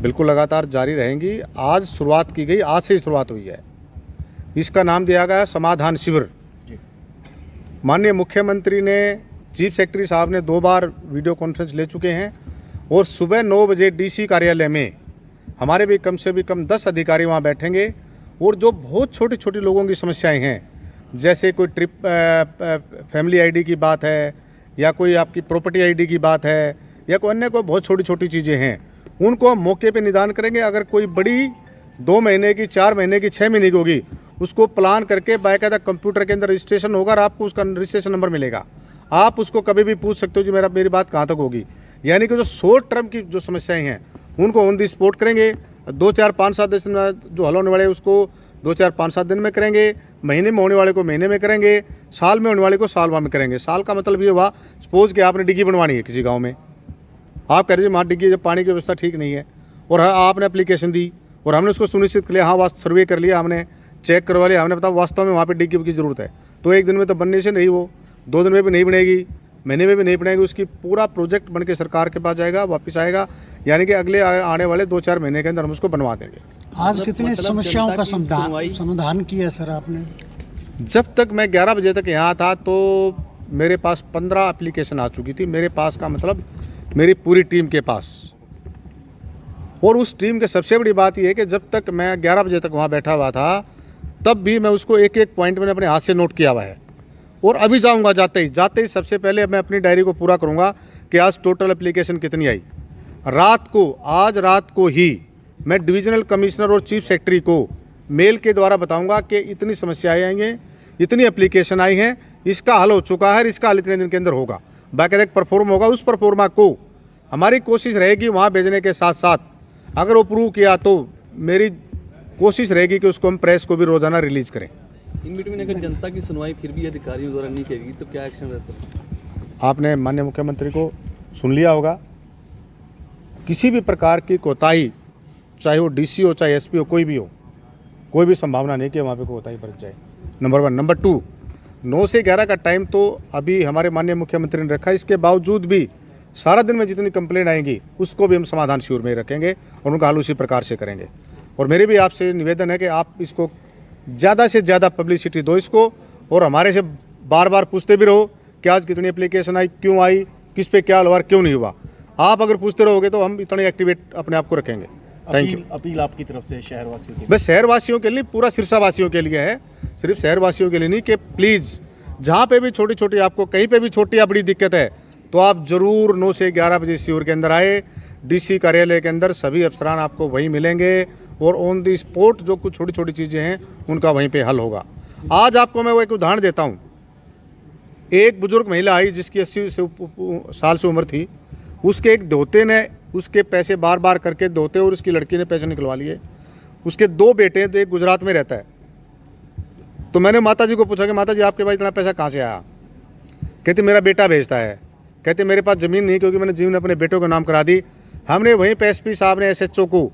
बिल्कुल लगातार जारी रहेंगी। आज शुरुआत की गई, आज से ही शुरुआत हुई है। इसका नाम दिया गया समाधान शिविर। माननीय मुख्यमंत्री ने, चीफ सेक्रेटरी साहब ने 2 बार वीडियो कॉन्फ्रेंस ले चुके हैं और सुबह 9 बजे डीसी कार्यालय में हमारे भी कम से भी कम 10 अधिकारी वहाँ बैठेंगे और जो बहुत छोटी छोटी लोगों की समस्याएं हैं, जैसे कोई ट्रिप फैमिली आईडी की बात है या कोई आपकी प्रॉपर्टी आईडी की बात है या कोई अन्य कोई बहुत छोटी छोटी चीज़ें हैं, उनको हम मौके पे निदान करेंगे। अगर कोई बड़ी 2 महीने की, 4 महीने की, 6 महीने की होगी, उसको प्लान करके बाकायदा कंप्यूटर के अंदर रजिस्ट्रेशन होगा और आपको उसका रजिस्ट्रेशन नंबर मिलेगा। आप उसको कभी भी पूछ सकते हो जी मेरी बात कहाँ तक होगी। यानी कि जो शॉर्ट टर्म की जो समस्याएं हैं उनको ऑन दी स्पॉट करेंगे। 2, 4, 5, 7 दिन में जो हल होने वाले उसको 2, 4, 5, 7 दिन में करेंगे, महीने में होने वाले को महीने में करेंगे, साल में होने वाले को साल में करेंगे। साल का मतलब ये हुआ, सपोज कि आपने डिग्गी बनवानी है किसी गाँव में, आप कह रहे वहाँ डिग्गी जब पानी की व्यवस्था ठीक नहीं है और आपने एप्लीकेशन दी और हमने उसको सुनिश्चित कर लिया, हाँ वास्तव सर्वे कर लिया, हमने चेक करवा लिया, हमने बताया वास्तव में वहाँ पे डिग्गी की ज़रूरत है, तो 1 दिन में तो बनने से नहीं, वो 2 दिन में भी नहीं बनेगी, महीने में भी नहीं बनेगी। उसकी पूरा प्रोजेक्ट बन के सरकार के पास जाएगा, वापस आएगा, यानी कि अगले आने वाले 2-4 महीने के अंदर हम उसको बनवा देंगे। आज कितनी समस्याओं का समाधान किया सर आपने? जब तक मैं 11 बजे तक यहाँ था तो मेरे पास 15 एप्लीकेशन आ चुकी थी। मेरे पास का मतलब मेरी पूरी टीम के पास। और उस टीम के सबसे बड़ी बात यह है कि जब तक मैं 11 बजे तक वहाँ बैठा हुआ था तब भी मैं उसको एक एक पॉइंट मैंने अपने हाथ से नोट किया हुआ है। और अभी जाऊँगा, जाते ही सबसे पहले मैं अपनी डायरी को पूरा करूँगा कि आज टोटल एप्लीकेशन कितनी आई। आज रात को ही मैं डिविजनल कमिश्नर और चीफ सेक्रेटरी को मेल के द्वारा बताऊंगा कि इतनी समस्याएं आई हैं, इतनी एप्लीकेशन आई हैं, इसका हल हो चुका है, इसका हल इतने दिन के अंदर होगा। बाकायदा एक परफॉर्म होगा, उस परफॉर्मा को हमारी कोशिश रहेगी वहाँ भेजने के साथ साथ अगर वो प्रूव किया तो मेरी कोशिश रहेगी कि उसको हम प्रेस को भी रोजाना रिलीज करें। इन बिटवीन अगर जनता की सुनवाई फिर भी अधिकारियों द्वारा नहीं करेगी तो क्या एक्शन रहता है? आपने माननीय मुख्यमंत्री को सुन लिया होगा। किसी भी प्रकार की कोताही, चाहे वो डीसी हो, चाहे एसपी हो, कोई भी हो, कोई भी संभावना नहीं कि वहाँ पे कोताही बरत जाए। नंबर 1। नंबर 2, 9 से 11 का टाइम तो अभी हमारे माननीय मुख्यमंत्री ने रखा। इसके बावजूद भी सारा दिन में जितनी कंप्लेंट आएंगी उसको भी हम समाधान शिविर में रखेंगे और उनका हल उसी प्रकार से करेंगे। और मेरे भी आपसे निवेदन है कि आप इसको ज़्यादा से ज़्यादा पब्लिसिटी दो इसको, और हमारे से बार बार पूछते भी रहो कि आज कितनी एप्लीकेशन आई, क्यों आई, किस पे क्या हुआ, क्यों नहीं हुआ। आप अगर पूछते रहोगे तो हम इतने एक्टिवेट अपने आप को रखेंगे। Thank you. अपील आपकी तरफ से शहरवासियों के लिए? बस शहरवासियों के लिए, पूरा सिरसावासियों के लिए है, सिर्फ शहरवासियों के लिए नहीं, कि प्लीज़ जहाँ पे भी छोटी छोटी आपको कहीं पे भी छोटी या बड़ी दिक्कत है तो आप ज़रूर 9 से 11 बजे शिविर के अंदर आए। डीसी कार्यालय के अंदर सभी अफसरान आपको वहीं मिलेंगे और ऑन दी स्पॉट जो कुछ छोटी छोटी चीज़ें हैं उनका वहीं पे हल होगा। आज आपको मैं वो एक उदाहरण देता हूँ। एक बुजुर्ग महिला आई जिसकी 80 साल से उम्र थी, उसके एक दोते ने उसके पैसे बार बार करके दोते और उसकी लड़की ने पैसे निकलवा लिए। उसके 2 बेटे थे, एक गुजरात में रहता है। तो मैंने माता जी को पूछा कि माता जी आपके पास इतना पैसा कहाँ से आया? कहते मेरा बेटा भेजता है। कहते मेरे पास ज़मीन नहीं, क्योंकि मैंने ज़मीन अपने बेटों के नाम करा दी। हमने वहीं पे एसपी साहब ने एसएचओ को,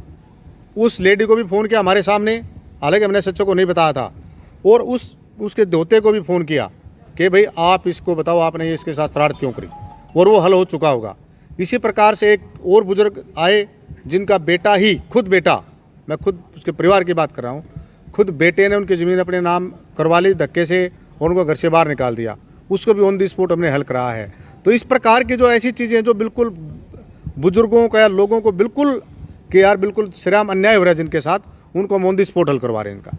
उस लेडी को भी फ़ोन किया हमारे सामने, हालांकि हमने एसएचओ को नहीं बताया था, और उसके दोते को भी फ़ोन किया कि भाई आप इसको बताओ आपने इसके साथ शरारत क्यों करी, और वो हल हो चुका होगा। इसी प्रकार से एक और बुजुर्ग आए जिनका बेटा ही, खुद बेटा, मैं खुद उसके परिवार की बात कर रहा हूँ, खुद बेटे ने उनकी ज़मीन अपने नाम करवा ली धक्के से और उनको घर से बाहर निकाल दिया। उसको भी ऑन दी स्पॉट हमने हल कराया है। तो इस प्रकार की जो ऐसी चीज़ें जो बिल्कुल बुजुर्गों का या लोगों को बिल्कुल कि यार बिल्कुल श्रेयाम अन्याय हो रहा है जिनके साथ, उनको हम ऑन दी स्पॉट हल करवा रहे हैं इनका।